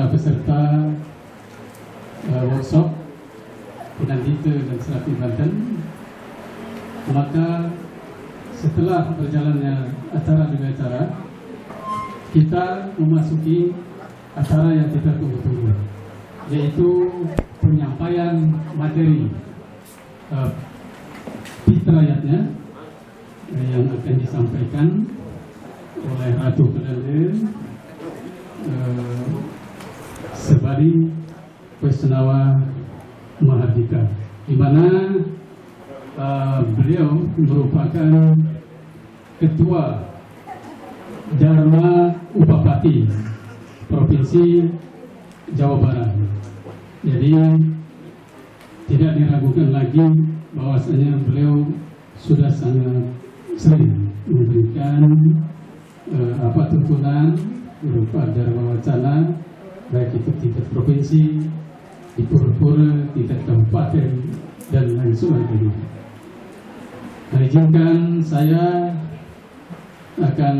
para peserta workshop Pinandita dan Serapi Banten. Maka setelah berjalannya acara demi acara, kita memasuki acara yang kita tunggu-tunggu, yaitu penyampaian materi Pitrayatnya yang akan disampaikan oleh Ratu Kedele Sebari Waisnawa Mahardika, di mana beliau merupakan Ketua Dharma Upapati Provinsi Jawa Barat. Jadi tidak diragukan lagi bahwasanya beliau sudah sangat sering memberikan tuntunan berupa dharma wacana, baik itu tingkat provinsi, di pura-pura, tingkat kabupaten, dan lain sebagainya. Nah, izinkan saya akan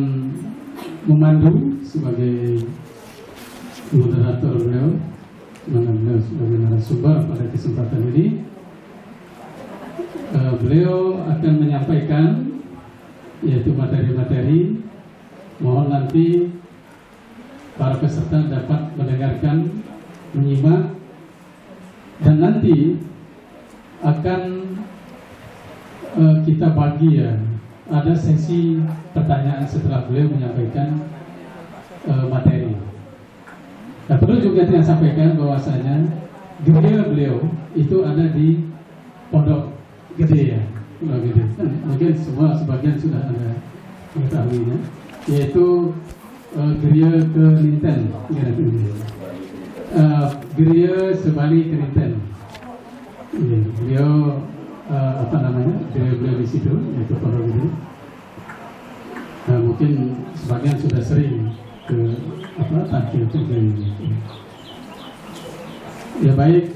memandu sebagai moderator beliau, beliau sebagai narasumber pada kesempatan ini. Beliau akan menyampaikan yaitu materi-materi. Mohon nanti para peserta dapat mendengarkan, menyimak, dan nanti akan kita bagi ya, ada sesi pertanyaan setelah beliau menyampaikan materi. Nah, perlu juga saya sampaikan bahwasanya beliau itu ada di Pondok Gede ya, Pondok Gede. Mungkin semua sebagian sudah ada mengetahuinya, yaitu Geria Keninten, Geria Sebali Keninten. Beliau beliau di situ, yaitu Pondok Gede. Mungkin sebagian sudah sering ke tampil kerja ini. Ya baik,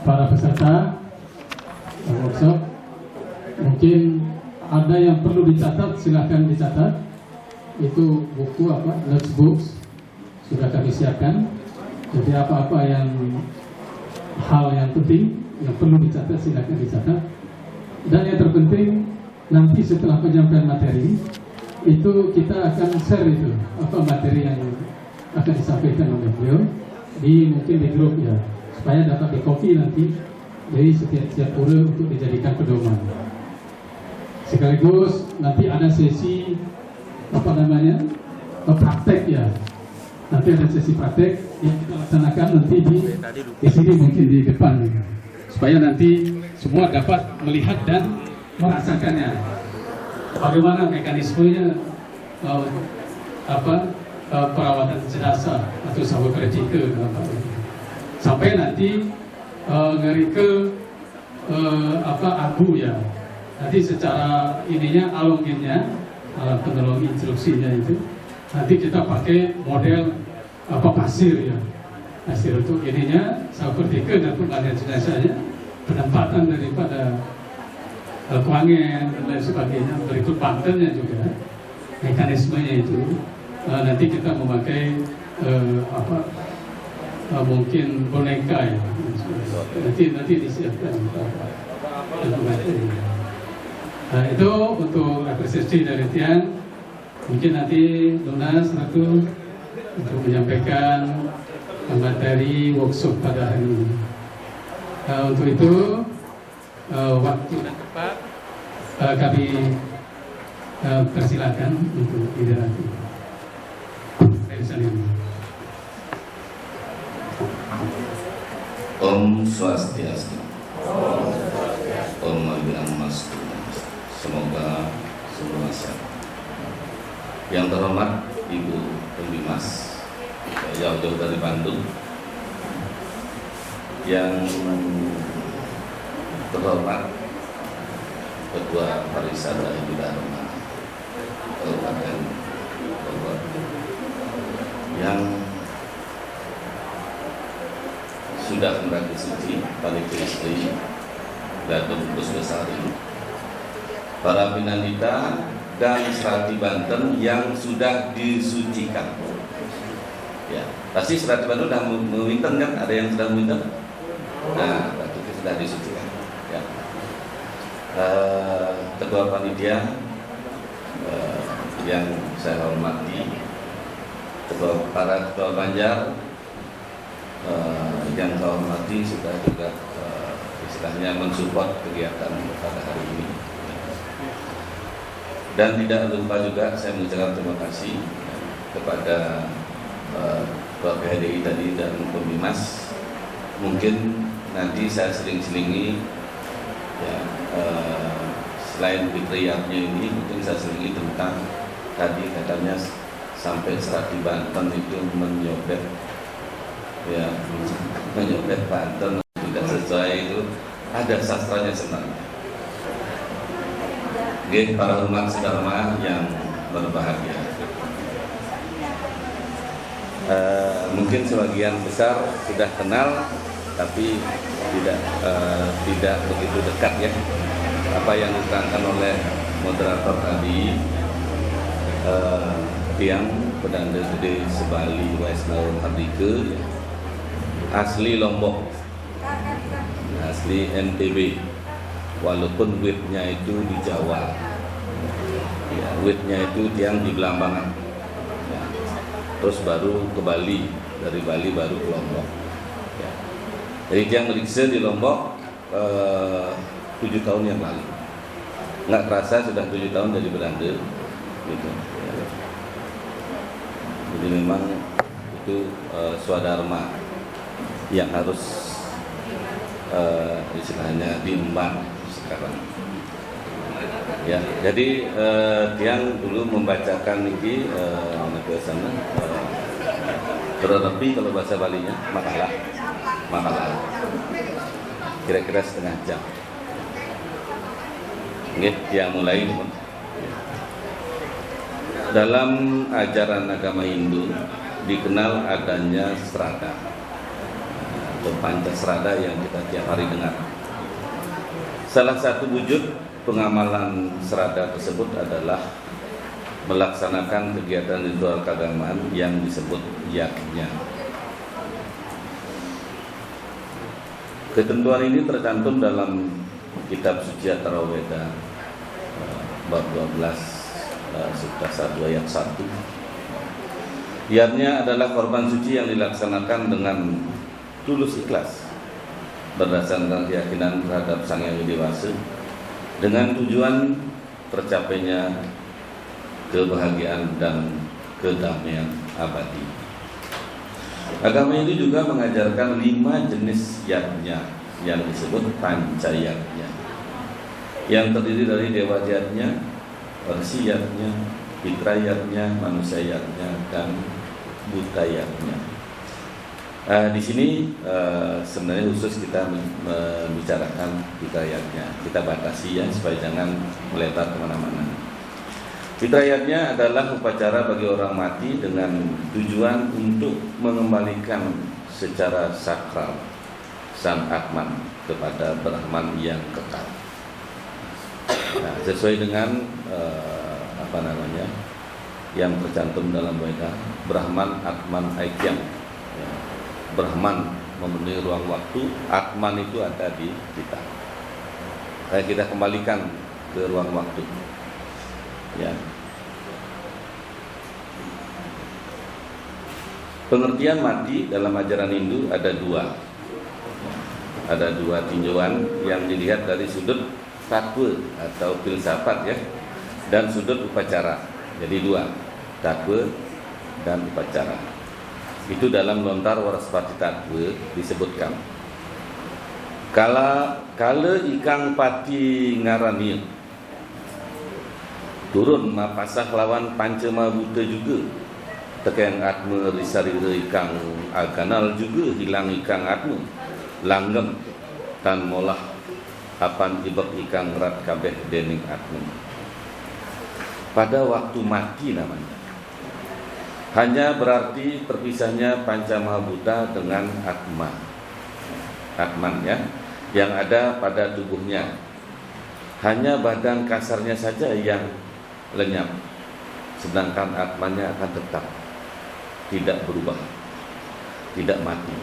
para peserta workshop, mungkin ada yang perlu dicatat, silahkan dicatat. Itu buku notebooks sudah kami siapkan. Jadi apa-apa hal yang penting yang perlu dicatat, silahkan dicatat. Dan yang terpenting, nanti setelah penyampaian materi itu kita akan share itu materi yang akan disampaikan oleh beliau mungkin di grup ya, supaya dapat di-copy nanti dari setiap pura untuk dijadikan pedoman. Sekaligus nanti ada sesi praktek ya. Nanti ada sesi praktek yang kita laksanakan nanti di sini, mungkin di depan, supaya nanti semua dapat melihat dan merasakannya. Bagaimana mekanismenya perawatan jenazah atau sahabat kritikal sampai nanti ngeri ke abu ya. Nanti secara alam teknologi instruksinya itu nanti kita pakai model pasir ya. Pasir untuk sahabat kritikal dan pengadaan jenazahnya, penempatan daripada kuangen dan lain sebagainya, berikut pantennya juga mekanismenya itu. Nanti kita memakai mungkin boneka ya, nanti disiapkan Nah, itu untuk apresiasi dari Tian. Mungkin nanti Lunas Ratu untuk menyampaikan materi workshop pada hari ini. Untuk itu waktu dan tempat kami persilakan untuk interaksi. Om Swastiastu. Om Namastu. Semoga semua sehat. Yang terhormat Ibu Pembimas jauh-jauh dari Bandung. Yang terhormat Ketua Pariwisata Ibu Dharma Kabupaten Bogor, yang sudah merakit suci Pali Istri Datuk Pusbesari, para Pinandita dan Serapi Banten yang sudah disucikan Pasti Serat Bandung sudah mewinten kan? Ada yang sudah mewinten? Nah, itu sudah disucikan. Ya. Ketua panitia yang saya hormati, para ketua Banjar yang saya hormati sudah juga istilahnya mensupport kegiatan pada hari ini. Dan tidak lupa juga saya mengucapkan terima kasih kepada Ketua PHDI tadi dan Pembimas. Mungkin nanti saya sering-selingi ya, selain fitriyatnya ini mungkin saya selingi tentang tadi katanya sampai Serat di Banten itu menyobet ya, menyobet Banten tidak sesuai, itu ada sastranya sebenarnya. Oke, para umat sedharma yang berbahagia, mungkin sebagian besar sudah kenal, tapi tidak begitu dekat ya. Apa yang diterangkan oleh moderator tadi, tiang Pedanda Gede Sebali Waisnaun Hardike asli Lombok, asli NTB, walaupun witnya itu di Jawa ya, witnya itu tiang di Belambangan ya. Terus baru ke Bali, dari Bali baru ke Lombok ya. Jadi tiang meriksa di Lombok 7 tahun yang lalu, nggak terasa sudah 7 tahun dari Belanda gitu ya. Jadi memang itu swadharma yang harus istilahnya diemban sekarang ya. Jadi tiang dulu membacakan ini sana berlebih kalau bahasa Balinya makalah kira-kira setengah jam. Nggih, tiang mulai dalam ajaran agama Hindu dikenal adanya serada atau pancasrada yang kita tiap hari dengar. Salah satu wujud pengamalan serada tersebut adalah melaksanakan kegiatan ritual keagamaan yang disebut yajna. Ketentuan ini tercantum dalam kitab suci Atharwaveda bab 12 Sutta 1 ayat 1. Yajna adalah korban suci yang dilaksanakan dengan tulus ikhlas berdasarkan keyakinan terhadap Sang Yang Widi Wasa dengan tujuan tercapainya kebahagiaan dan kedamaian abadi. Agama ini juga mengajarkan 5 jenis yajna yang disebut panca yajna, yang terdiri dari dewa yajna, Rsi yajna, Pitra yajna, manusia yajna, dan buta yajna. Di sini sebenarnya khusus kita membicarakan Pitra yajna. Kita batasi ya supaya jangan melebar kemana-mana. Pitra yajna adalah upacara bagi orang mati dengan tujuan untuk mengembalikan secara sakral sang Atman kepada Brahman yang kekal. Nah, sesuai dengan yang tercantum dalam Weda, Brahman, Atman, Aikyam. Ya. Brahman memenuhi ruang waktu, Atman itu ada di kita. Kita kembalikan ke ruang waktu. Ya. Pengertian mati dalam ajaran Hindu ada 2. Ada 2 tinjauan yang dilihat dari sudut tatwa atau filsafat ya, dan sudut upacara. Jadi 2, tatwa dan upacara. Itu dalam lontar Waraspati Tatwa disebutkan. Kala ikang pati ngarani turun mapasah lawan pancema buta juga. Tekeng atma risarira ikang aganal juga hilang ikang atma. Langgeng tan molah apan ibak ikang rat kabeh dening atma. Pada waktu mati namanya. Hanya berarti terpisahnya panca mahabuta dengan atma. Atman ya, yang ada pada tubuhnya. Hanya badan kasarnya saja yang lenyap. Sedangkan atmannya akan tetap tidak berubah. tidak mati.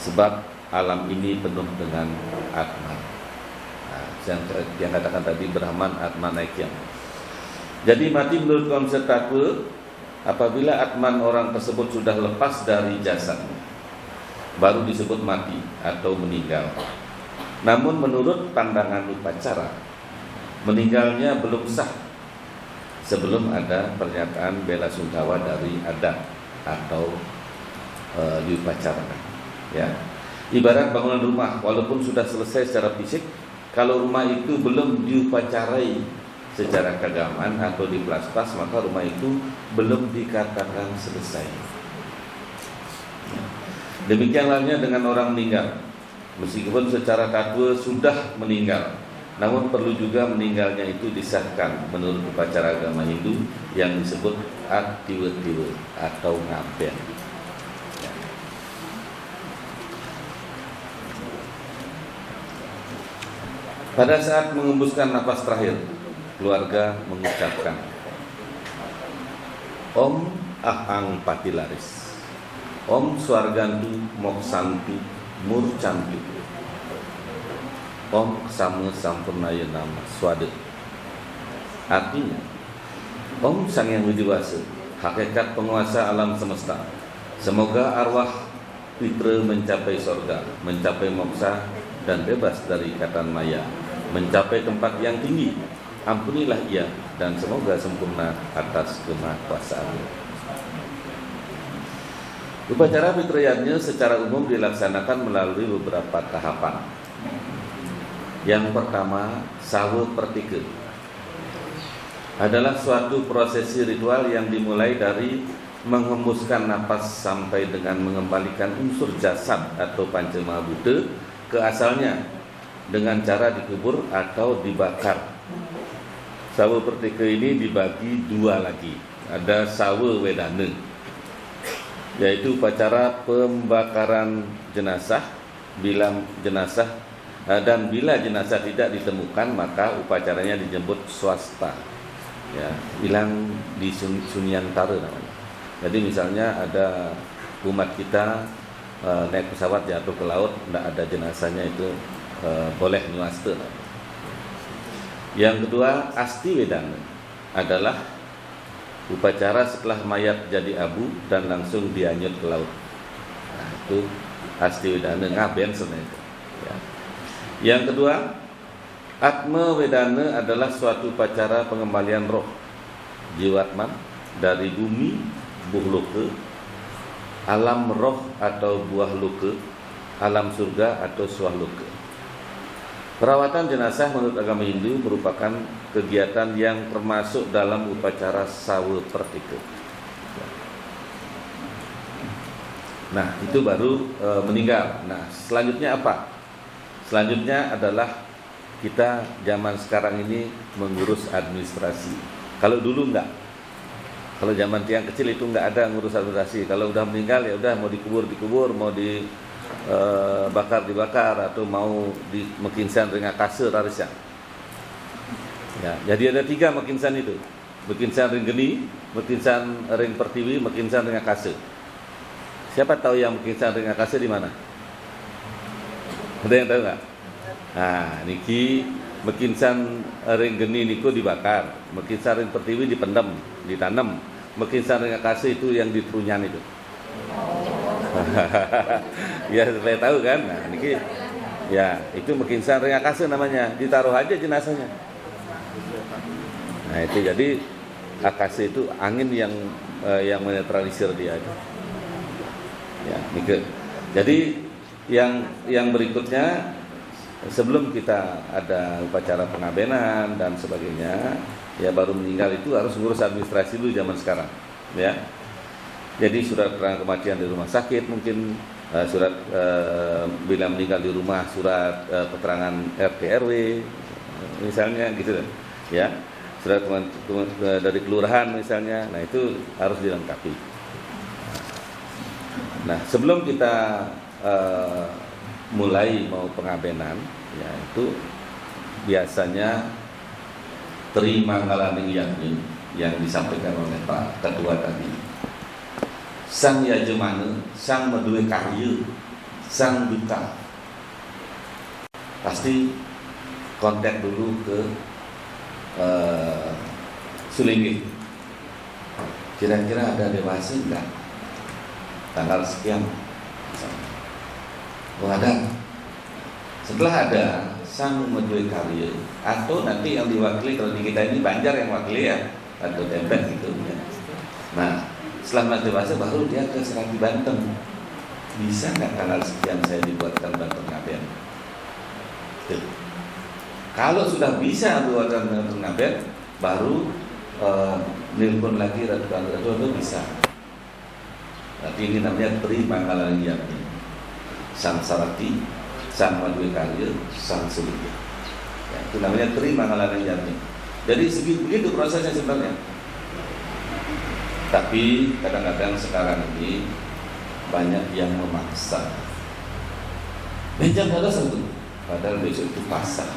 Sebab alam ini penuh dengan Atman. Nah, yang katakan tadi Brahman, Atman, Aikyam. Jadi mati menurut konsep takwa apabila Atman orang tersebut sudah lepas dari jasad, baru disebut mati atau meninggal. Namun menurut pandangan upacara, meninggalnya belum sah sebelum ada pernyataan bela sungkawa dari adat atau diupacarakan. Ya, ibarat bangunan rumah, walaupun sudah selesai secara fisik, kalau rumah itu belum diupacarai secara keagamaan atau diplas-plas, maka rumah itu belum dikatakan selesai. Demikian halnya dengan orang meninggal, meskipun secara takwa sudah meninggal, namun perlu juga meninggalnya itu disahkan menurut upacara agama Hindu yang disebut Atiwa-tiwa atau ngaben. Pada saat mengembuskan nafas terakhir, keluarga mengucapkan Om Ahang Patilaris, Om Swargantu Moksantu Murcantu, Om Sama Sampurnaya Nama Swade. Artinya, Om Sang Yang Widiwasa, hakikat penguasa alam semesta, semoga arwah Pitra mencapai sorga, mencapai moksa dan bebas dari ikatan maya, mencapai tempat yang tinggi. Ampunilah ia dan semoga sempurna atas kemahakuasaannya. Upacara fitriyatnya secara umum dilaksanakan melalui beberapa tahapan. Yang pertama, sawa pertika adalah suatu prosesi ritual yang dimulai dari menghembuskan napas sampai dengan mengembalikan unsur jasad atau panca mahabhuta ke asalnya dengan cara dikubur atau dibakar. Sawa pertika ini dibagi dua lagi. Ada sawa wedana, yaitu upacara pembakaran jenazah bila jenazah dan bila jenazah tidak ditemukan maka upacaranya dijemput swasta. Ya, bilang di Sunyantara namanya. Jadi misalnya ada umat kita naik pesawat jatuh ke laut, tidak ada jenazahnya, itu boleh nyuasta. Yang kedua, asti wedana adalah upacara setelah mayat jadi abu dan langsung dianyut ke laut. Nah, itu asti wedana ngaben sebenarnya. Ya. Yang kedua, atma wedana adalah suatu upacara pengembalian roh jiwatman dari bumi buhloka, alam roh atau buah loka, alam surga atau swahloka. Perawatan jenazah menurut agama Hindu merupakan kegiatan yang termasuk dalam upacara sawa pertika. Nah, itu baru meninggal. Nah, selanjutnya apa? Selanjutnya adalah kita zaman sekarang ini mengurus administrasi. Kalau dulu enggak. Kalau zaman tiang kecil itu enggak ada ngurus administrasi. Kalau udah meninggal ya udah, mau dikubur, mau dibakar, atau mau di mekinsan ring akasa rarisang. Ya, jadi ada 3 mekinsan itu. Mekinsan ring geni, mekinsan ring pertiwi, mekinsan ring akasa. Siapa tahu yang mekinsan ring akasa di mana? Ada yang tahu enggak? Nah, niki mekinsan ring geni niku dibakar, mekinsan ring pertiwi dipendam, ditanam, mekinsan ring akasa itu yang ditrunyan itu. Ya, saya tahu kan. Nah, niki ya, itu mekinsan ring akasa namanya, ditaruh aja jenazahnya. Nah, itu jadi akasa itu angin yang menetralisir dia itu. Ya, niki. Jadi yang berikutnya, sebelum kita ada upacara pengabenan dan sebagainya, ya baru meninggal itu harus ngurus administrasi dulu zaman sekarang, ya. Jadi surat keterangan kematian di rumah sakit, mungkin surat bila meninggal di rumah, surat keterangan RT RW misalnya gitu, ya. Surat dari kelurahan misalnya. Nah, itu harus dilengkapi. Nah, sebelum kita mulai mau pengabenan, ya itu biasanya terima ngalaning yakni yang disampaikan oleh Pak Ketua tadi. sang yajemana, sang medue karya, sang duta, pasti kontak dulu ke Sulinggih. Kira-kira ada dewasa enggak? Tanggal sekian. Oh ada. Setelah ada sang medue karya, atau nanti yang diwakili, kalau di kita ini Banjar yang wakili ya, atau Dempet gitu ya. Nah, setelah dewasa baru dia ke Serambi Banten. Bisa nggak tanggal sekian saya dibuatkan Banten Ngaben? Tuh. Kalau sudah bisa buatkan Banten Ngaben, baru nelpon lagi Ratu itu bisa. Tapi ini namanya Tri Manggalan Yati, sang Sarati, sang Madue Karya, sang Sulinggih. Ya, itu namanya Tri Manggalan Yati. Jadi begitu prosesnya sebenarnya. Tapi kadang-kadang sekarang ini banyak yang memaksa. Benjam ada satu, padahal besok itu pasar.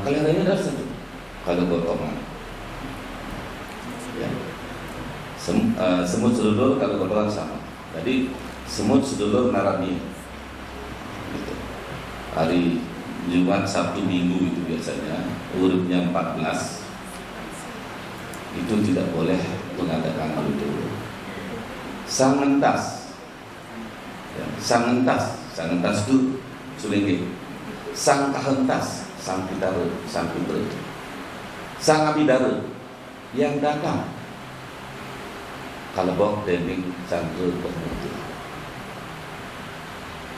Kalian ini ada satu, kalau gotongan. Ya. Semut sedulur kalau gotongan sama. Jadi semut sedulur narani. Gitu. Hari Jumat, Sabtu, Minggu itu biasanya urutnya 14. Itu tidak boleh mengadakan itu. Sang entas, ya, sang entas itu Sulinggih. Sang kahentas, sang pitara, sang putra. Sang abidara yang datang kalebok dening candra pemuda.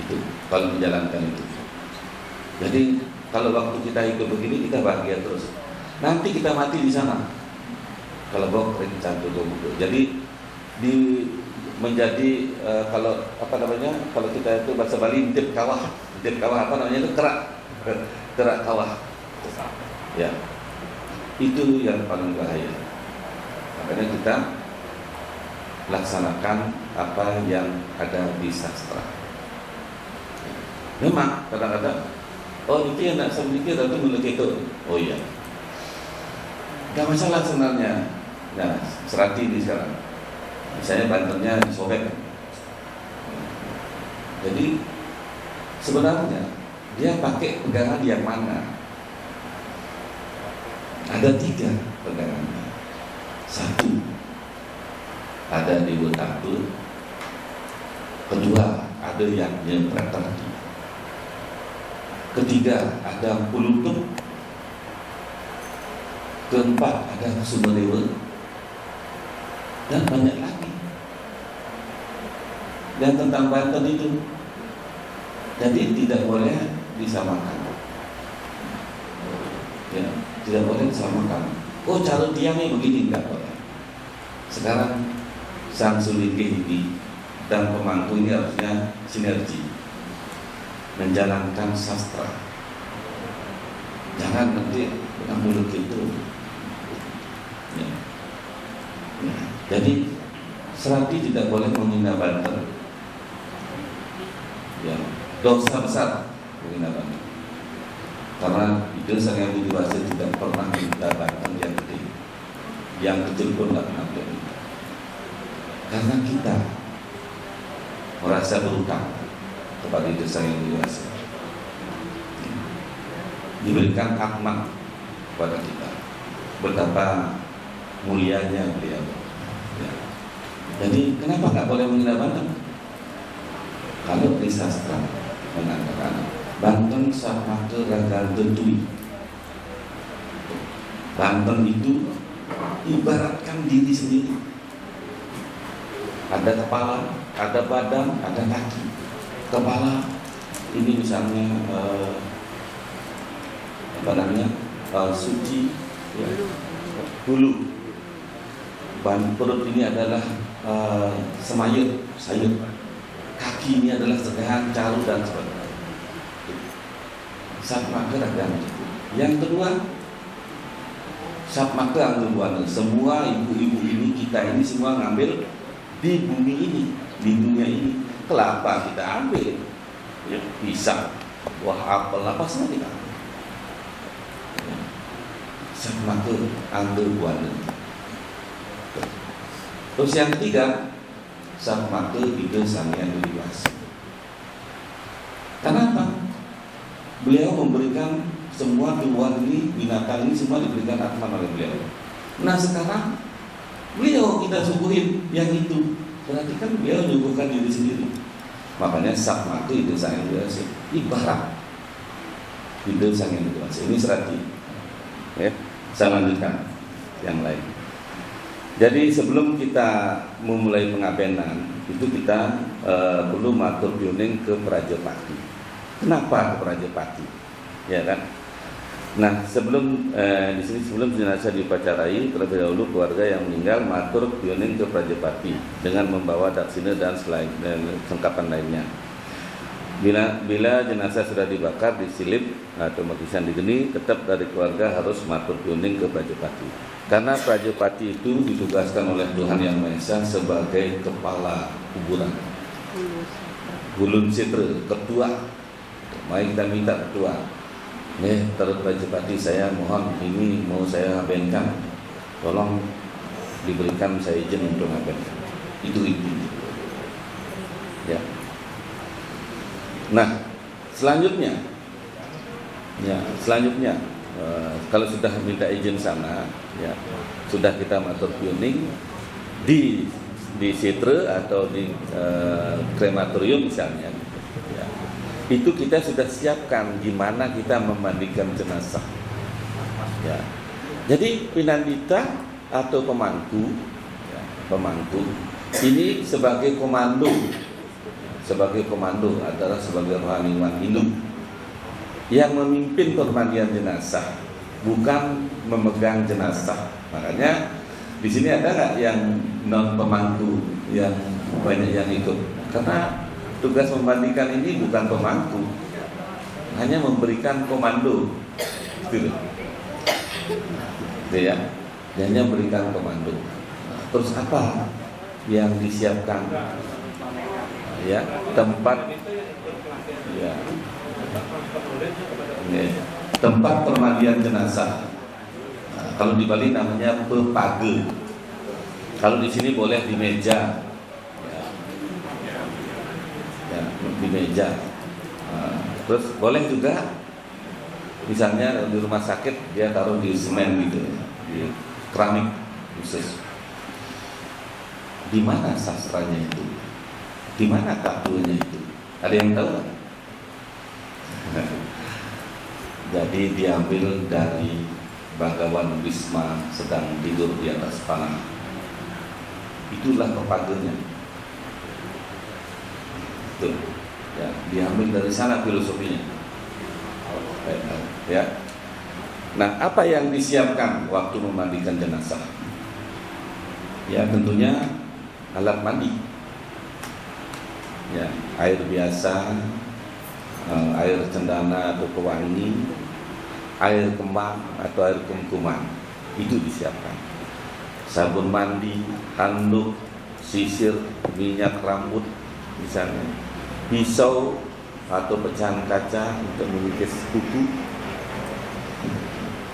Itu kalau menjalankan itu. Jadi kalau waktu kita ikut begini kita bahagia terus. Nanti kita mati di sana. Kalau bok candra pemuda. Jadi menjadi kalau apa namanya, kalau kita itu bahasa Bali intip kawah apa namanya itu kerak kawah ya, itu yang paling bahaya. Makanya kita laksanakan apa yang ada di sastra. Memang kadang-kadang ini yang nak sedikit atau mulai itu, oh iya, nggak masalah sebenarnya. Nah, Serati ini sekarang misalnya Bantennya disobek. Jadi sebenarnya dia pakai pegangan yang mana? Ada 3 pegangannya. 1 ada di Wetapel. Kedua ada yang Praterti. Ketiga ada Pulutung. Keempat ada Sumerewa. Dan banyak lagi. Dan tentang Banten itu, jadi tidak boleh disamakan. Ya, tidak boleh disamakan. Oh, cara tiangnya begini, enggak boleh. Sekarang sang Sulinggih ini dan pemangku ini harusnya sinergi, menjalankan sastra. Jangan nanti mulut itu. Ya. Ya. Jadi Serati tidak boleh menghina Banten. Ya, dosa besar menghina Banten. Karena itu Sang Hyang Widi tidak pernah minta Banten yang gede. Yang kecil pun tidak pernah minta. Karena kita merasa berutang kepada itu Sang Hyang Widi diberikan hikmat kepada kita. Betapa mulianya beliau. Ya. Jadi kenapa nggak boleh menghina Banten? Kalau di sastra mengatakan Banten sama ke raga dentui. Banten itu ibaratkan diri sendiri. Ada kepala, ada badan, ada kaki. Kepala ini misalnya apa namanya, suci, ya. Bulu. Ban perut ini adalah semayut, sayur. Kaki ini adalah sedahan, caru dan sebagainya. Satmaka dan yang kedua, Satmaka anggubuana. Semua ibu-ibu ini, kita ini semua ngambil di bumi ini, di dunia ini. Kelapa kita ambil, ya, pisang, buah apel, apa semua kita ambil. Satmaka anggubuana. Terus yang ketiga, Sabmate ide Sanghyang Widi Wase. Kenapa? Beliau memberikan semua tumbuhan ini, binatang ini semua diberikan Atman oleh beliau. Nah sekarang beliau kita suguhin yang itu, berarti kan beliau menyuguhkan diri sendiri. Makanya Sabmate ide Sanghyang Widi Wase ibarat ide Sanghyang Widi Wase. Ini serati. Ya, saya lanjutkan yang lain. Jadi sebelum kita memulai pengabenan itu kita perlu matur pioning ke Prajapati. Kenapa ke Prajapati? Ya kan? Nah sebelum di sini sebelum jenazah diupacarai, terlebih dahulu keluarga yang meninggal matur pioning ke Prajapati dengan membawa daksina dan sengkapan lainnya. Bila jenazah sudah dibakar, disilip atau makisan digeni, tetap dari keluarga harus matur pioning ke Prajapati. Karena Prajapati itu ditugaskan oleh Tuhan Yang Maha Esa sebagai kepala kuburan. Gulun Sitra, ketua. Mari kita minta ketua. Terus Prajapati, saya mohon ini mau saya ngabenkan. Tolong diberikan saya izin untuk ngabenkan. Itu. Ya. Nah, selanjutnya kalau sudah minta izin sana, ya sudah kita matur pioning di Sitra atau di krematorium misalnya, ya, itu kita sudah siapkan gimana kita memandikan jenazah. Ya. Jadi pinandita atau pemangku, ya, ini sebagai komando adalah sebagai rohaniwan hidup yang memimpin permandian jenazah, bukan memegang jenazah. Makanya di sini ada nggak yang non pemangku yang banyak yang ikut? Karena tugas memandikan ini bukan pemangku, hanya memberikan komando, gitu ya, hanya memberikan komando. Terus apa yang disiapkan? Ya, tempat, ya. Tempat permandian jenazah. Nah, kalau di Bali namanya pepage. Kalau di sini boleh di meja, ya, di meja. Nah, terus boleh juga, misalnya di rumah sakit dia taruh di semen gitu, di keramik khusus. Di mana sastranya itu? Di mana katunya itu? Ada yang tahu? Jadi diambil dari Bhagawan Wisma sedang tidur di atas panah. Itulah pepagenya. Itu, ya, diambil dari sana filosofinya. Ya. Nah, apa yang disiapkan waktu memandikan jenazah? Ya, tentunya alat mandi. Ya, air biasa, air cendana atau pewangi, air kembang atau air kumkuman, itu disiapkan. Sabun mandi, handuk, sisir, minyak rambut, misalnya pisau atau pecahan kaca untuk mengikis kuku,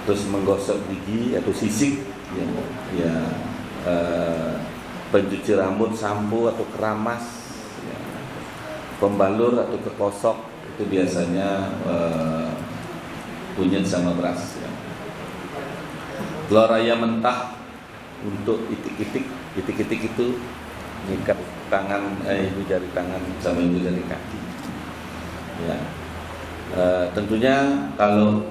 terus menggosok gigi atau sisik, ya, pencuci rambut, sampo atau keramas, ya, pembalur atau kekosok. Itu biasanya kunyit sama beras, ya. Telur ayam mentah untuk itik-itik itu ngikat tangan, ibu jari tangan sama ibu jari kaki, ya. Tentunya kalau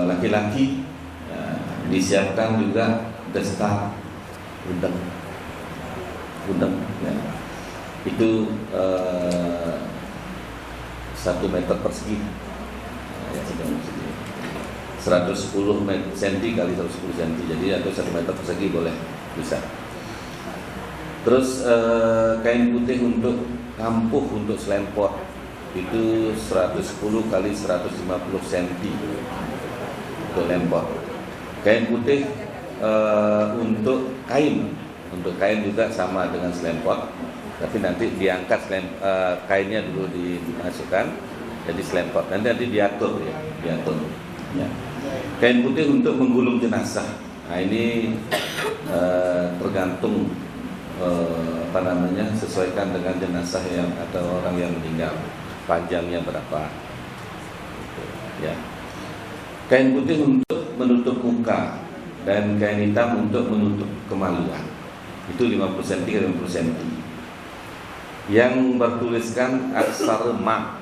laki-laki, ya, disiapkan juga desta undang, ya. Itu 1 meter persegi, 110 cm kali 110 cm, jadi atau 1 meter persegi boleh, bisa. Terus kain putih untuk kampuh untuk selempot itu 110 kali 150 cm untuk lempot. Kain putih untuk kain juga sama dengan selempot, tapi nanti diangkat kainnya dulu dimasukkan jadi selempot, nanti diatur, ya, diatur. Ya. Kain putih untuk menggulung jenazah. Nah ini tergantung sesuaikan dengan jenazah yang atau orang yang meninggal, panjangnya berapa. Ya. Kain putih untuk menutup muka dan kain hitam untuk menutup kemaluan. Itu 50 cm ke 50 cm. Yang bertuliskan aksara mang.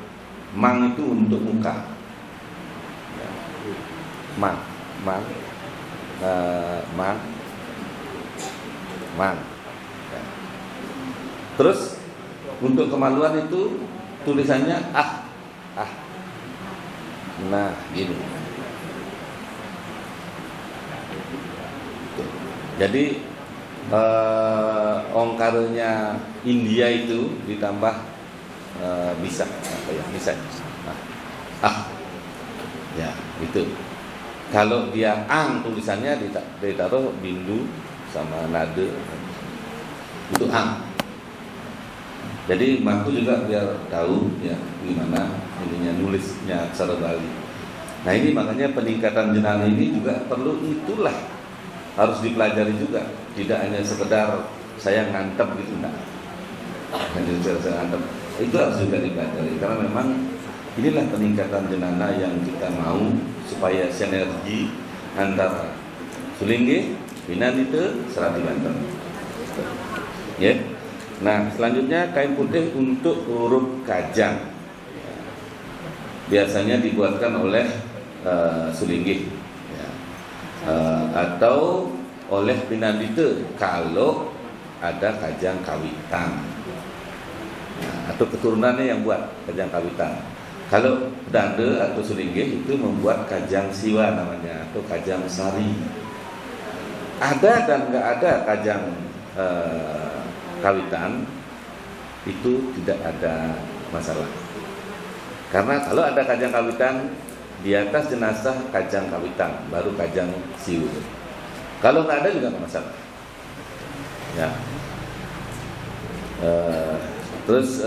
Mang itu untuk muka. Ya. Mang. Ya. Terus untuk kemaluan itu tulisannya ah. Nah, gini. Jadi ongkarnya India itu ditambah bisa apa ya? Bisa. Ya, itu. Kalau dia ang tulisannya ditaruh bindu sama nade. Itu ang. Jadi mampu juga biar tahu ya gimana ininya nulisnya aksara Bali. Nah, ini makanya peningkatan jenang ini juga perlu, itulah harus dipelajari juga, tidak hanya sekedar saya ngantep gitu, enggak. Saya ngantep, itu harus juga dipelajari karena memang inilah peningkatan jenana yang kita mau supaya sinergi antara Sulingge, Pinandite, Serati Banten. Ya. Nah, selanjutnya kain putih untuk huruf kajang. Biasanya dibuatkan oleh Sulingge. Atau oleh Pinandite kalau ada kajang kawitan, atau keturunannya yang buat kajang kawitan. Kalau Dande atau Sulingge itu membuat kajang siwa namanya, atau kajang sari. Ada dan nggak ada kajang kawitan itu tidak ada masalah, karena kalau ada kajang kawitan di atas jenazah kajang kawitan, baru kajang siu. Kalau nggak ada juga nggak masalah. Ya. Terus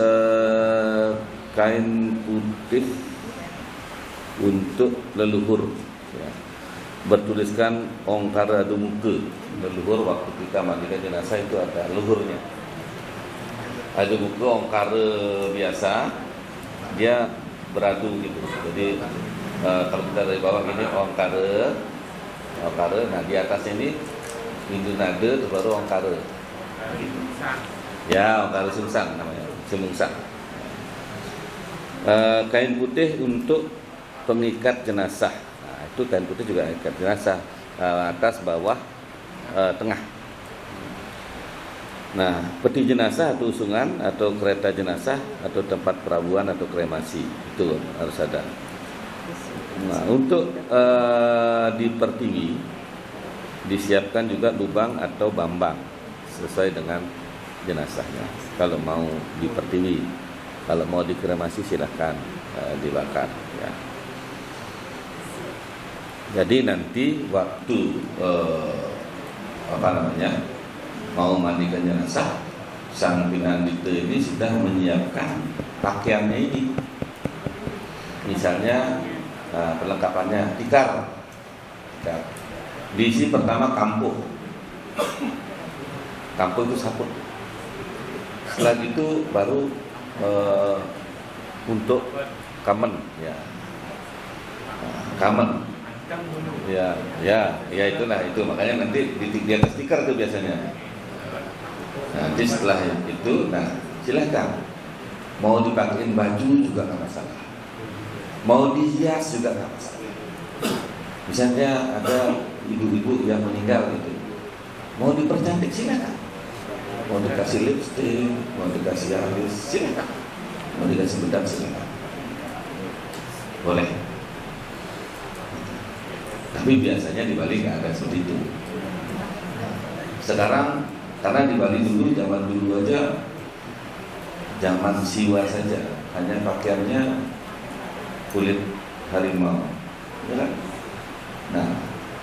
kain putih untuk leluhur, ya. Bertuliskan ongkara dumuke. Leluhur waktu kita mandikan jenazah itu ada leluhurnya. Ada buku ongkara biasa, dia beradu gitu. Jadi kalau kita dari bawah ini ongkara, nah di atas ini bindu nade, terus baru ongkara. Gitu. Ya, ongkara sungsang namanya, semungsang. Kain putih untuk pengikat jenazah. Nah, itu kain putih juga ikat jenazah, atas, bawah, tengah. Nah, peti jenazah atau usungan atau kereta jenazah atau tempat perabuan atau kremasi itu harus ada. Nah, untuk di pertiwi disiapkan juga lubang atau bambang sesuai dengan jenazahnya. Kalau mau di pertiwi, kalau mau dikremasi silahkan dibakar. Ya. Jadi nanti waktu mau mandikan jenazah, sang Pinandite ini sudah menyiapkan pakaiannya ini. Misalnya perlengkapannya tikar. Diisi pertama kampuh. Kampuh itu saput. Setelah itu baru untuk kamen, ya. Kamen. Ya itulah itu, makanya nanti di atas tikar itu biasanya. Nanti setelah itu, nah silahkan mau dipakein baju juga nggak masalah, mau dihias juga nggak masalah. Misalnya ada ibu-ibu yang meninggal gitu, mau dipercantik silakan, mau dikasih lipstik, mau dikasih alis silakan, mau dikasih bedak silakan, boleh. Tapi biasanya di Bali nggak ada seperti itu. Sekarang karena di Bali dulu, zaman dulu aja, zaman siwa saja, hanya pakaiannya kulit harimau, ya kan? Nah,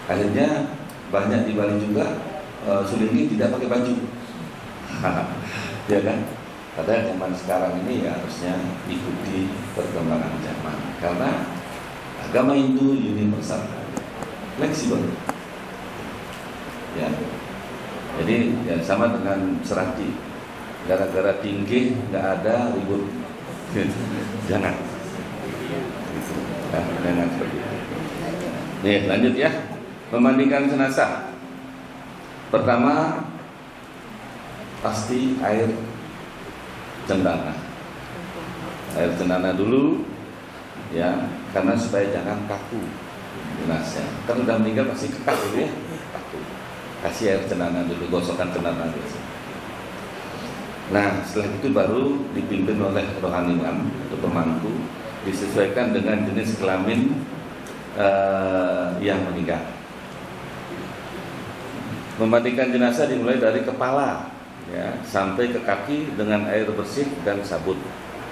akhirnya banyak di Bali juga Sulingge tidak pakai baju, ya kan? Padahal zaman sekarang ini ya harusnya ikuti perkembangan zaman, karena agama Hindu universal, fleksibel, ya. Jadi ya sama dengan Serati, gara-gara tinggi nggak ada ribut. Jangan, gitu. Ya, jangan seperti itu. Nih lanjut ya, memandikan jenazah. Pertama pasti air cendana. Air cendana dulu, ya, karena supaya jangan kaku jenazah. Kan udah meninggal pasti ketak gitu ya, kaku. Kasih air cendana dulu, gosokkan cendana dulu. Nah, setelah itu baru dipimpin oleh rohani imam atau pemangku, disesuaikan dengan jenis kelamin yang meninggal. Memandikan jenazah dimulai dari kepala, ya, sampai ke kaki dengan air bersih dan sabun.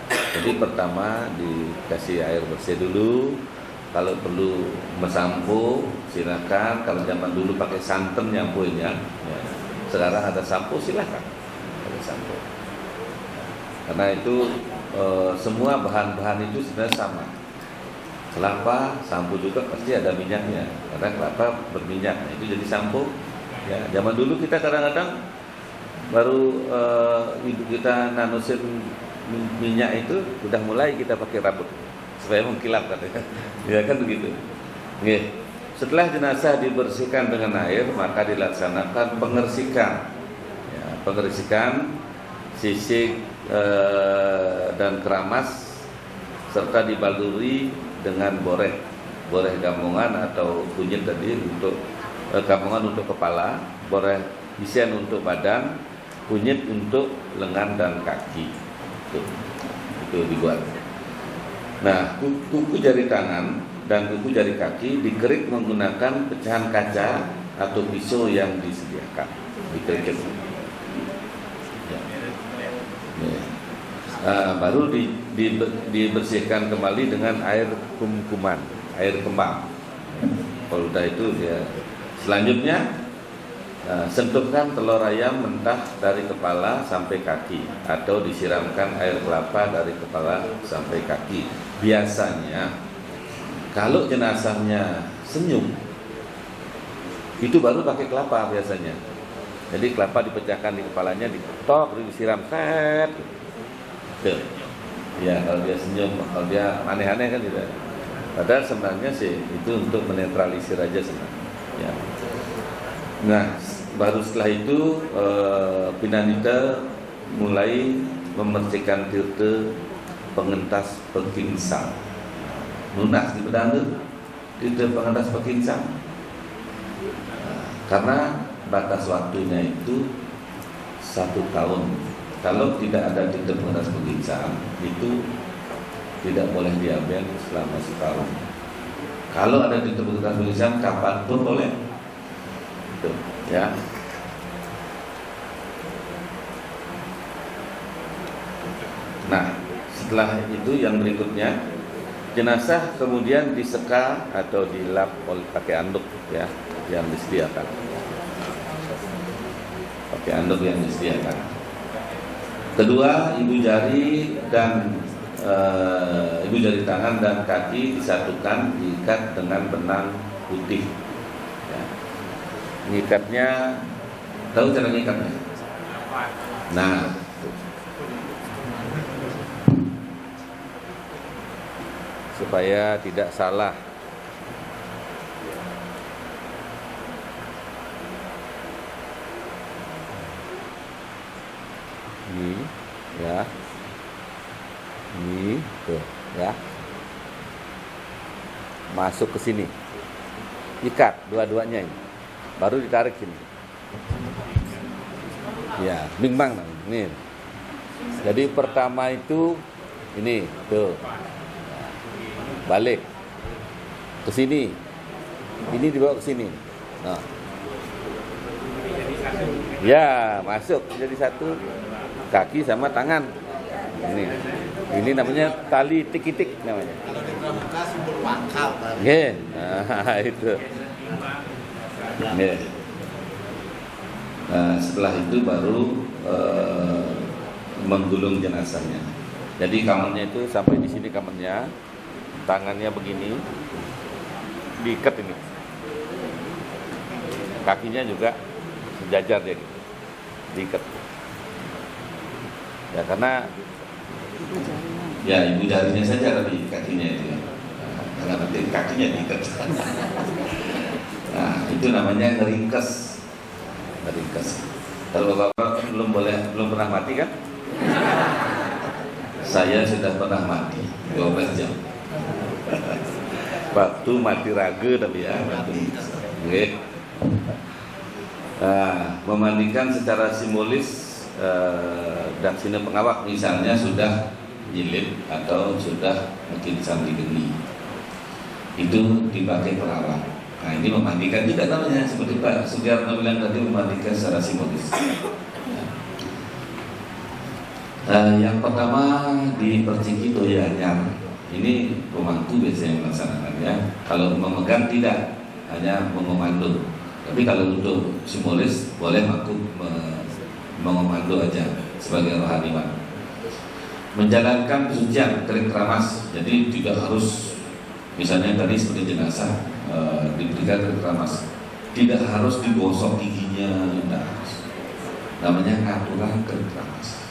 Jadi pertama dikasih air bersih dulu, kalau perlu mensampo silakan. Kalau zaman dulu pakai santan nyampuinnya, ya. Sekarang ada sampo silakan, ada sampo. Karena itu semua bahan-bahan itu sebenarnya sama. Kelapa, sampo juga pasti ada minyaknya, karena kelapa berminyak, nah, itu jadi sampo. Ya, zaman dulu kita kadang-kadang baru ibu kita nanusin minyak itu udah mulai kita pakai rambut supaya mengkilap katanya. Ya kan begitu. Oke. Setelah jenazah dibersihkan dengan air, maka dilaksanakan pengersikan. Ya, pengersikan sisik dan keramas serta dibaluri dengan boreh gamongan atau kunyit tadi untuk gamongan untuk kepala, boreh bisen untuk badan, kunyit untuk lengan dan kaki. Itu dibuat. Nah, kuku jari tangan dan kuku jari kaki dikerik menggunakan pecahan kaca atau pisau yang disediakan. Dikerik. Ya. Ya. Baru dibersihkan kembali dengan air kum-kuman, air kembang. Kalau udah itu ya. Selanjutnya sentuhkan telur ayam mentah dari kepala sampai kaki atau disiramkan air kelapa dari kepala sampai kaki. Biasanya kalau jenazahnya senyum itu baru pakai kelapa biasanya. Jadi kelapa dipecahkan di kepalanya, diketok, disiram set. Tuh. Ya, kalau dia senyum, kalau dia aneh-aneh kan gitu. Padahal sebenarnya sih itu untuk menetralisir aja sebenarnya. Ya. Nah, baru setelah itu Pinanita mulai memercikan tirte pengentas pekinsang. Lunas di pedang tirte pengentas pekinsang. Karena batas waktunya itu 1 tahun. Kalau tidak ada tirte pengentas pekinsang, itu tidak boleh diambil selama 1 tahun. Kalau ada tirte pengentas pekinsang, kapanpun boleh. Itu, ya. Nah, setelah itu yang berikutnya, jenazah kemudian diseka atau dilap pakai anduk, ya, yang disediakan. Pakai anduk yang disediakan. Kedua, ibu jari tangan dan kaki disatukan, diikat dengan benang putih. Ya. Ngikatnya, tahu cara ngikatnya? Nah, supaya tidak salah. Ini, ya, ini, tuh, ya, masuk ke sini, ikat dua-duanya ini, baru ditarik sini. Ya, bimbang nih. Jadi pertama itu ini, tuh. Balik ke sini, ini dibawa ke sini. Nah. Ya, masuk jadi satu, kaki sama tangan. Ini namanya tali tikitik namanya. Kalau di pramuka simbol wakaf. Nah, itu. Nah, setelah itu baru menggulung jenazahnya. Jadi kamarnya itu sampai di sini kamarnya. Tangannya begini, diikat ini, kakinya juga sejajar dia. diikat. Ya karena ya ibu jarinya saja tapi kakinya itu ya. Karena nanti kakinya diikat. Nah itu namanya ngeringkes. Kalau bapak belum pernah mati kan? Saya sudah pernah mati 12 jam. Waktu mati raga tapi ya. Oke. Memandikan secara simbolis daksina pengawak, misalnya sudah jilid atau sudah mungkin sandi geni, itu dipakai perawat. Nah ini memandikan juga namanya, seperti Pak Sugiarto bilang tadi, memandikan secara simbolis. Yang pertama di perciki toyanyar, ini pemangku biasanya melaksanakan ya. Kalau memegang tidak, hanya mengomando. Tapi kalau untuk simbolis boleh mengomando aja sebagai rohaniwan. Menjalankan kesucian kering keramas, jadi tidak harus misalnya tadi seperti jenazah diberikan kering keramas, tidak harus digosok giginya, tidak harus. Namanya aturan kering keramas,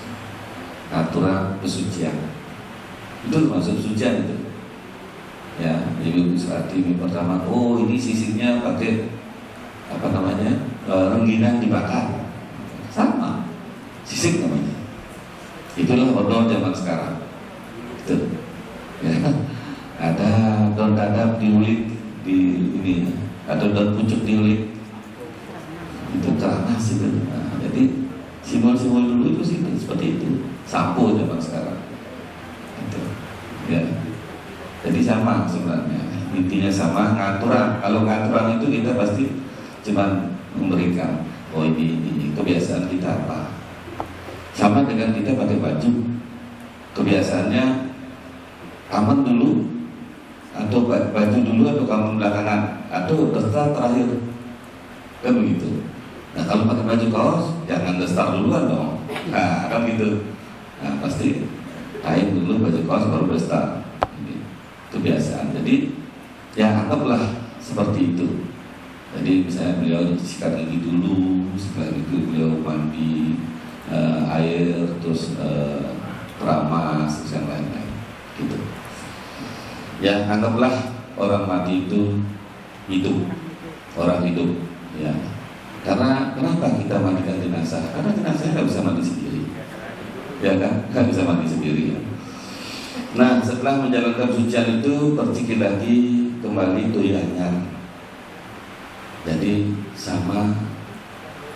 aturan kesucian. Itu termasuk kesucian itu. Ya, ibu seperti ini pertama, oh ini sisingnya pakai apa namanya rengginang dibakar, sama sisik namanya. Itulah odol zaman sekarang. Itu ya, ada daun dadap diulik di ini, atau daun pucuk diulik, itu keramas itu. Nah, jadi simbol-simbol dulu itu sih seperti itu. Sampo zaman sekarang itu ya, jadi sama sebenarnya, intinya sama. Ngaturan, kalau ngaturan itu kita pasti cuma memberikan, oh ini kebiasaan kita apa. Sama dengan kita pakai baju, kebiasaannya kamen dulu, atau baju dulu, atau kamen belakangan, atau dasar terakhir, kan begitu. Nah kalau pakai baju kaos, jangan dasar duluan dong. Nah kan gitu. Nah pasti kain dulu, baju kaos baru dasar. Ini kebiasaan. Jadi ya anggaplah seperti itu. Jadi misalnya beliau sikat gigi dulu, setelah itu beliau mandi air, terus keramas, terus yang lain-lain gitu. Ya anggaplah orang mati itu hidup, orang hidup ya. Karena kenapa kita mandikan jenazah? Karena jenazah nggak bisa mandi sendiri, ya kan? Nggak bisa mandi sendiri ya. Nah setelah menjalankan sucian itu, perciki lagi kembali toyanyar. Jadi sama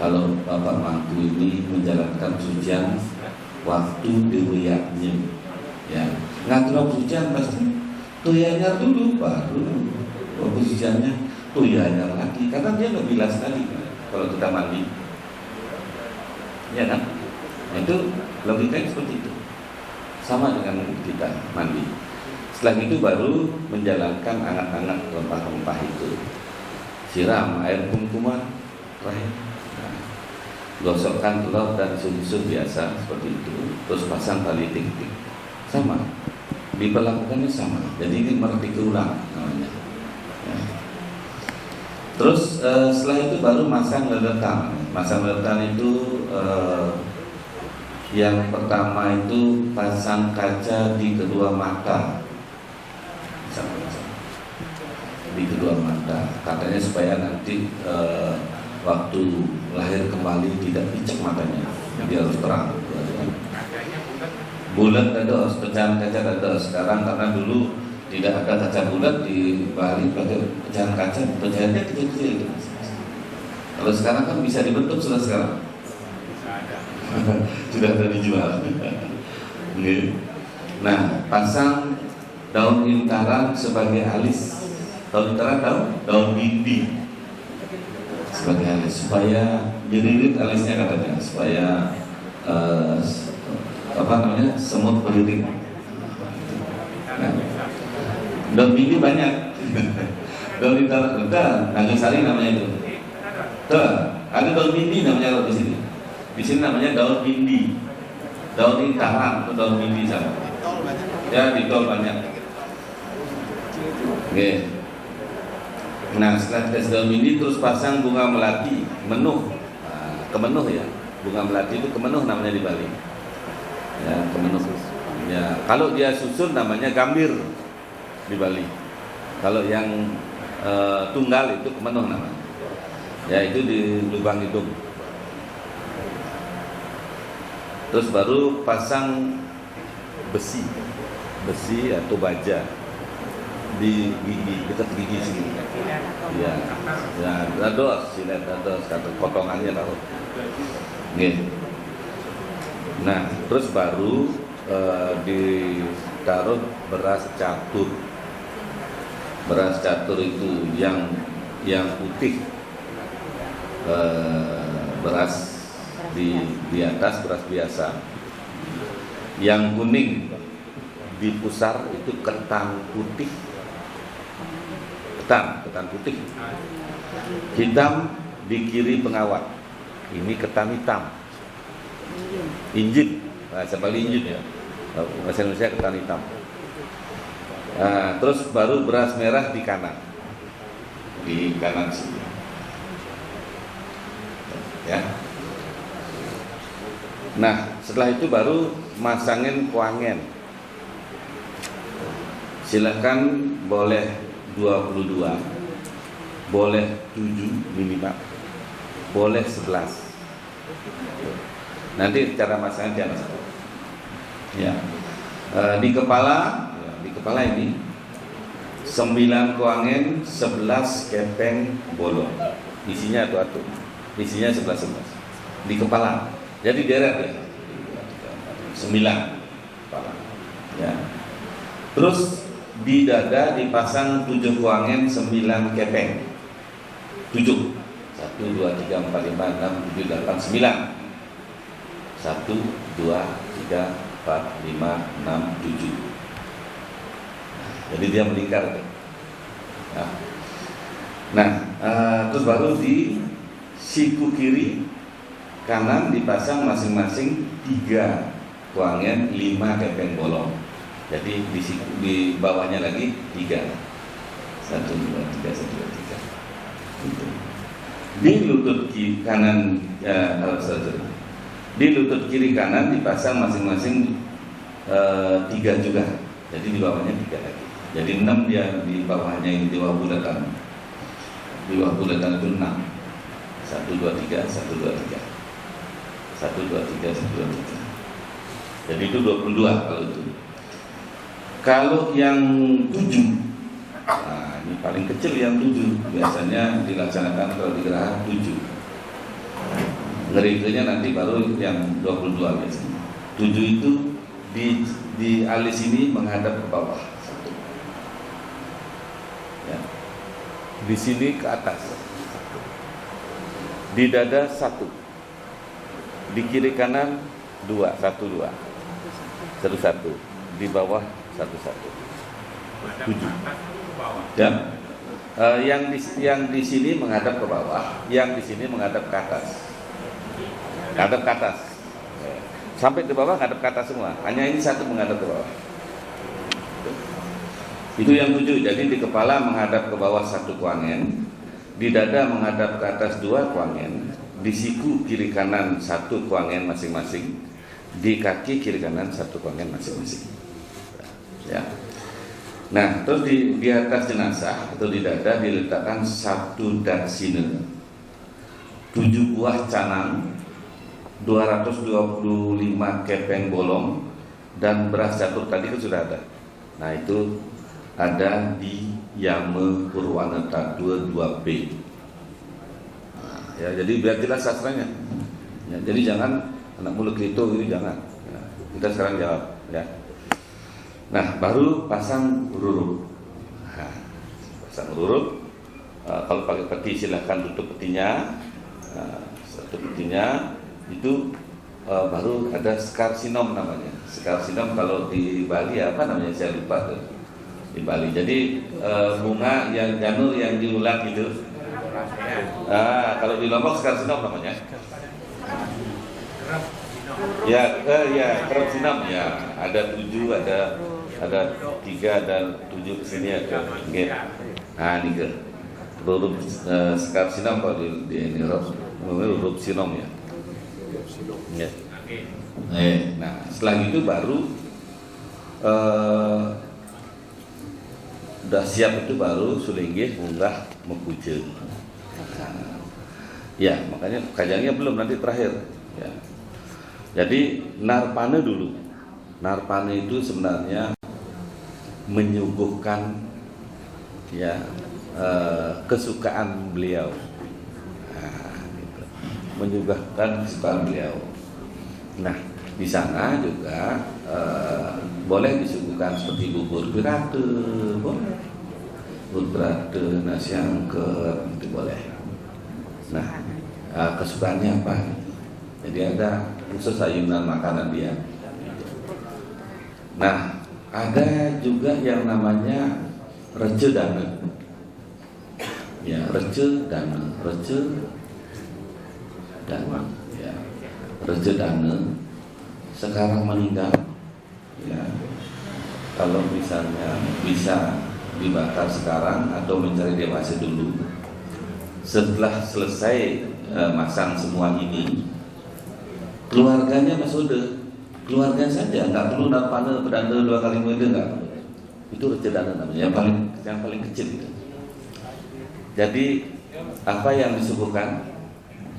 kalau bapak mangku ini menjalankan sucian waktu diwiyaknya, ya ngatur sucian pasti toyanyar dulu, baru waktu suciannya toyanyar lagi, karena dia nggak bilas tadi kalau kita mandi, ya kan? Itu logikanya seperti itu, sama dengan kita mandi. Setelah itu baru menjalankan angat-angat rempah-rempah itu. Siram air kumkuman, gosokkan telur dan susu biasa seperti itu, terus pasang tali tik-tik, sama diperlakukannya sama. Jadi ini mertik ulang namanya ya. Terus setelah itu baru masang leletan. Masang leletan itu yang pertama itu pasang kaca di kedua mata, di kedua mata, katanya supaya nanti waktu lahir kembali tidak picek matanya, dia harus terang. Bulat ada, pecahan kaca ada sekarang, karena dulu tidak ada kaca bulat di Bali, pakai pecahan kaca, pecahannya kecil-kecil. Kalau sekarang kan bisa dibentuk sudah sekarang. Sudah ada dijual. Nah, pasang daun intaran sebagai alis. Daun intaran tahu? Daun bindi sebagai alis, supaya jelirit alisnya katanya, supaya apa namanya, semut beriring. Nah, daun bindi banyak. Daun intaran, udah, Nagasari namanya itu. Tuh, ada daun bindi namanya di sini. Di sini namanya daun bindi, daun intaran atau daun bindi sama. Ya, di tol banyak. Oke. Nah setelah tes daun bindi terus pasang bunga melati menuh, kemenuh ya, Bunga melati itu kemenuh namanya di Bali. Ya, kemenuh. Ya, kalau dia susun namanya gambir di Bali. Kalau yang tunggal itu kemenuh namanya. Ya, itu di lubang hidung. Terus baru pasang besi atau baja di gigi, dekat gigi sini. Ya, dados, silet dados, kata potongannya tahu. Nih. Nah, terus baru ditaruh beras catur. Beras catur itu yang putih, beras di atas beras biasa. Yang kuning di pusar itu ketan putih. Ketan putih. Hitam di kiri pengawat. Ini ketan hitam. Injin, bahasa Bali injin ya. Bahasa Indonesia ketan hitam. Nah, terus baru beras merah di kanan. Di kanan sini. Ya. Nah, setelah itu baru masangin kuangen. Silahkan boleh 22, boleh 7 minimal, boleh 11. Nanti cara masangnya jangan satu. Ya, di kepala ini 9 kuangen, 11 kepeng bolong. Isinya atu-atu. Isinya 11. Di kepala. Jadi deret ya. 9 kepala. Ya. Terus di dada dipasang 7 kuangen, 9 kepeng. 7. 1 2 3 4 5 6 7 8 9. 1 2 3 4 5 6 7. Jadi dia melingkar. Nah, terus baru di siku kiri kanan dipasang masing-masing 3 kuangen, 5 kepeng bolong. Jadi di bawahnya lagi 3. 1 2 3 1 2 3. Di lutut kiri kanan di lutut kiri kanan dipasang masing-masing 3 juga. Jadi di bawahnya 3 lagi. Jadi 6 dia di bawahnya, ini di bawah bulatan. Di bawah bulatan itu 6. 1 2 3 1 2 3. 1 2 3 1 2 3. Jadi itu 22 kalau itu. Kalau yang 7, nah ini paling kecil yang 7. Biasanya dilaksanakan kalau di geraha 7. Ngeri-ngerinya nanti baru yang 22 biasanya. 7 itu di alis ini menghadap ke bawah. 1. Ya. Di sini ke atas. 1. Di dada 1. Di kiri kanan 2, 1 2. 1 1. Di bawah 1 1. 7. Ya. Yang di sini menghadap ke bawah, yang di sini menghadap ke atas. Menghadap ke atas. Sampai ke bawah menghadap ke atas semua. Hanya ini 1 menghadap ke bawah. Itu yang 7. Jadi di kepala menghadap ke bawah 1 kuangen, di dada menghadap ke atas 2 kuangen, di siku kiri kanan 1 kuangen masing-masing, di kaki kiri kanan 1 kuangen masing-masing. Ya. Nah, terus di atas jenazah atau di dada diletakkan 1 daksina, 7 buah canang, 225 kepeng bolong, dan beras catur tadi itu sudah ada. Nah, itu ada di Yame Purwaneta 22B. Nah, ya, jadi biar jelas sastranya. Ya, jadi jangan anak mulut itu jangan. Ya, kita sekarang jawab, ya. Nah, baru pasang huruf. Nah, pasang huruf. Kalau pakai peti silahkan tutup petinya. Tutup petinya itu baru ada skarsinom namanya. Skarsinom kalau di Bali apa namanya saya lupa tuh. Di Bali. Jadi bunga yang janur yang diulat gitu. Kalau di Lombok skarsinom namanya. Ya, kerap sinam ya. Ada 7, ada 3 dan 7 kesini ada. Nah, ini ke huruf skarsinom kalau di ini huruf sinom ya. Ya. Nah, setelah itu baru udah siap itu baru sulinggih munggah mepuja. Ya, makanya kajangnya belum, nanti terakhir. Ya. Jadi narpane dulu. Narpane itu sebenarnya menyuguhkan ya kesukaan beliau. Nah, gitu. Menyuguhkan kesukaan beliau. Nah, di sana juga boleh disuguhkan seperti bubur birate, boleh. Bubur birate, nasi angker, itu boleh. Nah, kesukaannya apa? Jadi ada khusus ayunan makanan dia. Nah, ada juga yang namanya recedana. Ya, recedana, ya, recedana. Sekarang meninggal, ya. Kalau misalnya bisa dibakar sekarang atau mencari dia masih dulu. Setelah selesai masang semua ini, keluarganya Masude, keluarga saja, nggak perlu narpane pedanda 2 kali muda, nggak. Itu recedana namanya, yang paling kecil itu. Jadi apa yang disuguhkan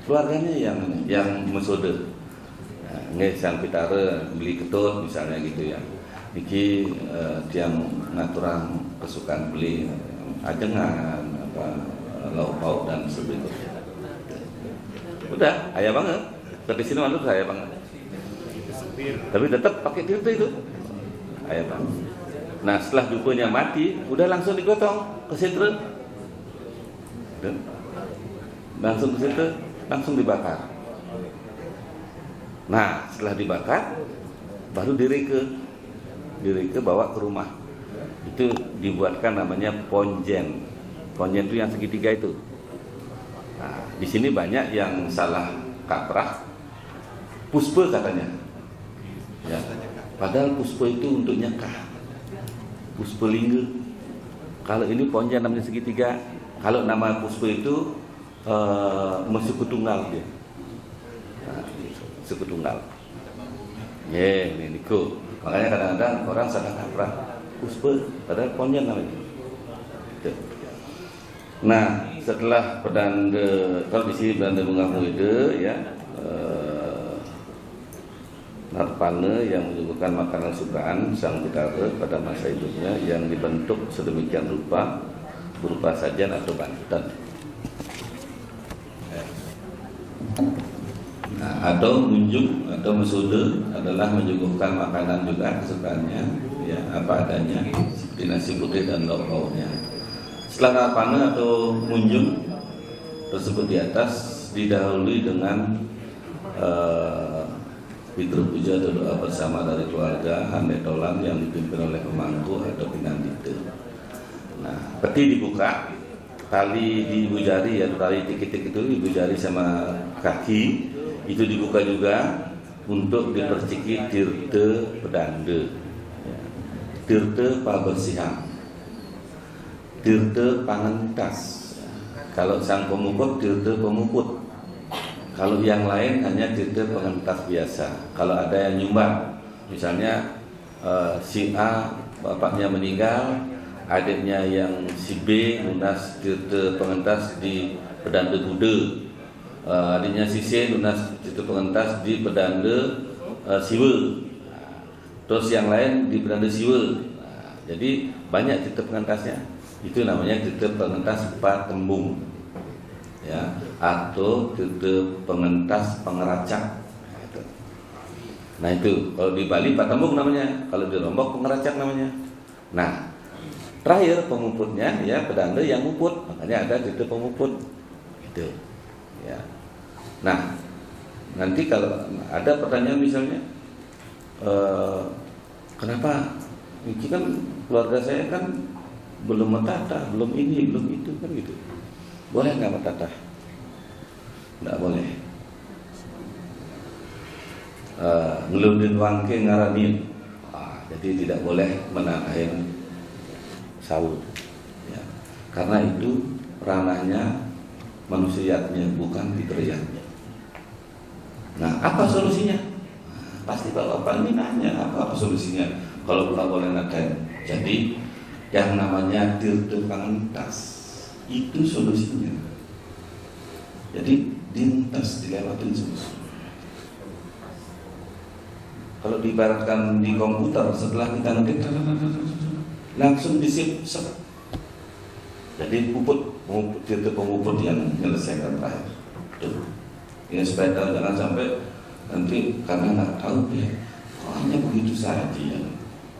keluarganya yang Masude. Nggih sang pitare beli ketut misalnya gitu ya. Iki tiang ngaturan kesukaan beli ajengan apa lauk pauk dan sebagainya. Udah, ayah banget. Di sini malu saya banget. Tapi tetap pakai tirta itu. Ayah banget. Nah, setelah dupanya mati, udah langsung digotong ke situ. Langsung ke situ, langsung dibakar. Nah, setelah dibakar, baru dirike bawa ke rumah. Itu dibuatkan namanya ponjen. Ponjen itu yang segitiga itu. Nah, di sini banyak yang salah kaprah. Puspa katanya. Ya. Padahal puspa itu untuk nyekah. Puspa lingga. Kalau ini ponjen namanya segitiga. Kalau nama puspa itu suku tunggal dia. Nah, suku tunggal. Ya, ini niku. Makanya kadang-kadang orang salah kaprah. Puspa, padahal ponjen namanya. Gitu. Nah, setelah pedanda, kalau di sini pedanda bunga muida ya, narpane yang menyuguhkan makanan sukaan sang pitara pada masa hidupnya yang dibentuk sedemikian rupa berupa sajian atau bantuan. Nah, atau munjuk atau mesude adalah menyuguhkan makanan juga kesukaannya, ya apa adanya seperti nasi putih dan lauk pauknya. Setelah narpane atau munjung tersebut di atas didahului dengan fitur puja atau doa bersama dari keluarga handetolan yang dipimpin oleh pemangku atau pinandite. Nah, peti dibuka, tali dibujari ya, tali tik-tik itu dibujari sama kaki itu dibuka juga untuk diperciki tirte pedande, ya. Tirte pabersihan. Tirte pangentas. Kalau sang pemukut tirte pemuput. Kalau yang lain hanya tirte pengentas biasa. Kalau ada yang nyumbang, misalnya si A bapaknya meninggal, adiknya yang si B lunas tirte pengentas di pedanda Gude, adiknya si C lunas tirte pengentas di pedanda Siwe, terus yang lain di pedanda Siwe. Jadi banyak tirte pengentasnya. Itu namanya tirte pengentas patembung, ya, atau tirte pengentas pengeracak. Nah itu kalau di Bali patembung namanya, kalau di Lombok pengeracak namanya. Nah terakhir pemuputnya ya pedanda yang muput, makanya ada tirte pemuput, gitu, ya. Nah nanti kalau ada pertanyaan misalnya, kenapa? Ini kan keluarga saya kan belum mentatah, belum ini, belum itu, kan gitu. Boleh nggak mentatah? Nggak boleh. Ngeludin wangke ngaranin. Jadi tidak boleh menatahin sawul, ya. Karena itu ranahnya manusiatnya, bukan fitriyatnya. Nah, apa solusinya? Pasti bapak ini nanya apa solusinya kalau nggak boleh nadain. Jadi yang namanya tirta pangentas itu solusinya. Jadi dintas dilewatin semua. Kalau diibaratkan di komputer, setelah kita ngetik langsung disip set. Jadi tirta penguput yang menyelesaikan terakhir. Tuh. Ya supaya jangan sampai nanti karena nggak tahu ya, kok hanya begitu saja ya.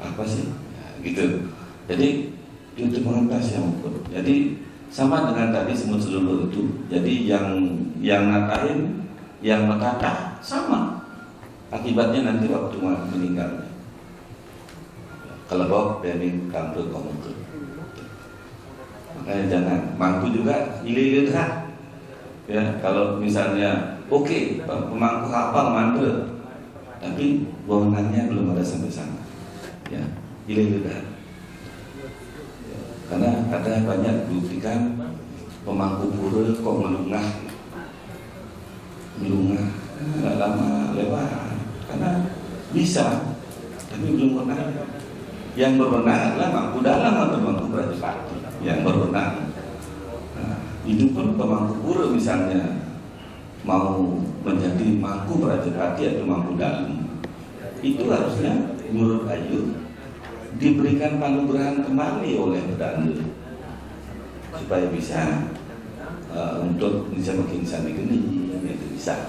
Apa sih? Ya, gitu. Jadi itu pengentas yang ukur. Jadi sama dengan tadi semut selulur itu. Jadi yang ngatain, yang menata sama. Akibatnya nanti waktu meninggalnya. Kalau bawa dari kantor komuter. Makanya jangan mampu juga ilir ya, kalau misalnya oke, pemangku hafal mantra, tapi wewenangnya belum ada sampai sana. Ya, ilir karena ada banyak buktikan pemangku pura kok melungah nggak lama lewat. Karena bisa, tapi belum pernah. Yang berwenang adalah mangku dalam atau mangku Brajapati yang berwenang. Nah, itu pun pemangku pura misalnya mau menjadi mangku Brajapati atau mangku dalam, itu harusnya menurut Ayu diberikan panugrahan kembali oleh Bedanda supaya bisa untuk bisa makin sandi geni, itu bisa.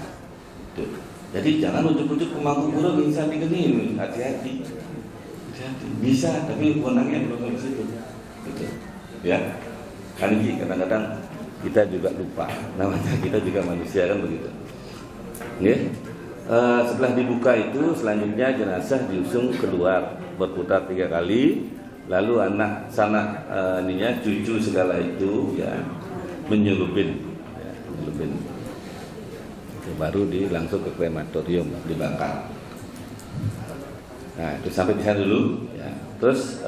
Tuh. Jadi jangan ujuk-ujuk pemangku pura bisa digeni, hati-hati. Bisa, tapi wewenangnya belum di situ. Gitu. Ya. Kan ini kadang-kadang kita juga lupa. Namanya kita juga manusia kan begitu. Ya. Setelah dibuka itu selanjutnya jenazah diusung keluar berputar 3 kali, lalu anak sanak cucu segala itu ya menyelubin. Baru langsung ke krematorium dibakar. Nah itu sampai di sana dulu ya. Terus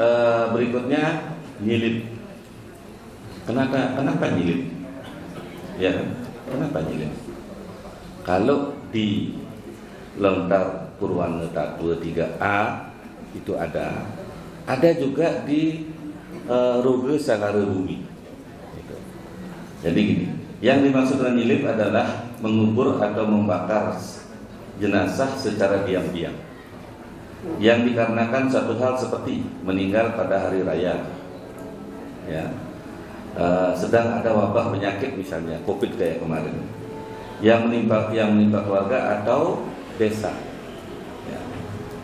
berikutnya nyilip. Kenapa nyilip? Ya, kenapa nyilip? Kalau di Lontar Purwaneta 23A itu ada juga di Roge Sagara Bumi. Gitu. Jadi gini, yang dimaksud dengan nyilip adalah mengubur atau membakar jenazah secara diam-diam, yang dikarenakan satu hal seperti meninggal pada hari raya, ya, sedang ada wabah penyakit misalnya COVID kayak kemarin, yang menimpa keluarga atau desa, ya,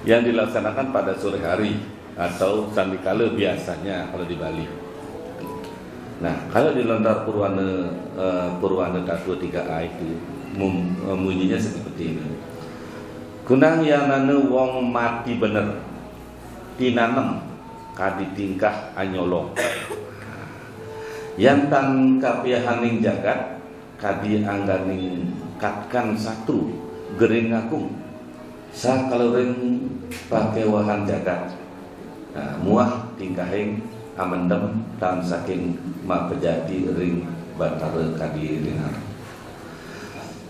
yang dilaksanakan pada sore hari atau sandikala biasanya kalau di Bali. Nah, kalau di Lontar Purwaneta 23A itu bunyinya seperti ini. Kunang yang nane wong mati bener tinanem kadi tingkah anyolong. Yang tangkap ya haning jagat kadi angganing katkan satru gering agung. Sa kaloreng pakai wahan jagat. Nah, muah tingkahing amendem dan saking mapejati ring batara kadi ringan.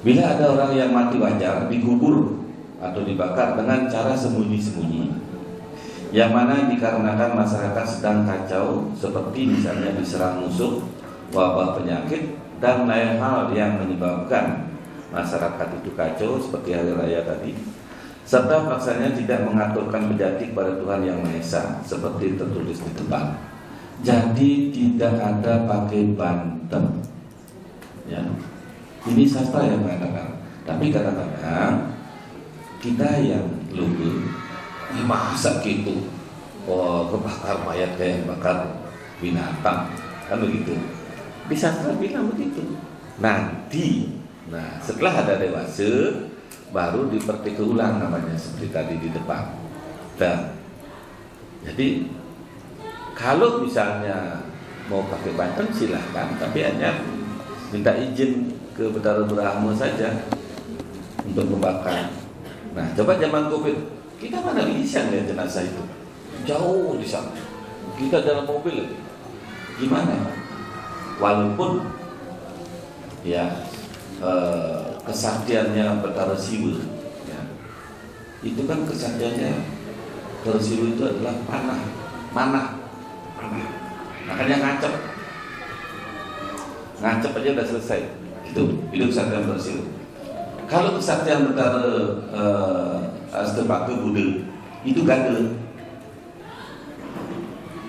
Bila ada orang yang mati wajar dikubur atau dibakar dengan cara sembunyi-sembunyi, yang mana dikarenakan masyarakat sedang kacau seperti misalnya diserang musuh, wabah penyakit dan lain hal yang menyebabkan masyarakat itu kacau seperti hari raya tadi, serta maksanya tidak mengaturkan bejati kepada Tuhan Yang Maha Esa seperti tertulis di depan. Jadi tidak ada pakai banten, ya. Ini sastra yang mengatakan. Tapi kadang-kadang kita yang lugu, masa gitu, kebakar mayat kayak bakar binatang, kan begitu. Di sastra bilang begitu. Nanti, setelah ada dewasa, baru dipertika ulang namanya seperti tadi di depan. Dan jadi kalau misalnya mau pakai banten silahkan, tapi hanya minta izin ke Betara Brahma saja untuk membakar. Nah, coba zaman COVID, kita mana bisa lihat jenazah itu? Jauh di sana. Kita dalam mobil lagi. Gimana? Walaupun ya kesaktiannya Betara Siwa, ya. Itu kan kesaktiannya Betara Siwa itu adalah panah. Makanya ngacep aja udah selesai. Itu kesaktian Betara Siwa. Kalau kesaktian Betara Astapaka Buddha itu gandel.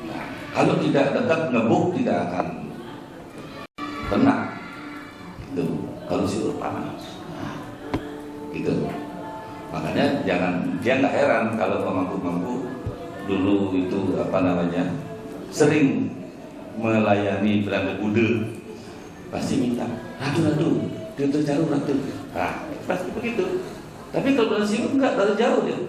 Nah, kalau tidak dekat ngebuk tidak akan kena. Itu kalau siur panas. Nah, gitu. Makanya dia nggak heran kalau pemangku-pemangku dulu itu sering melayani Belanda Buddha, pasti minta ratu dia terjarum ratu. Nah, pasti begitu. Tapi kalau Belanda Siwa enggak, dari jauh dia.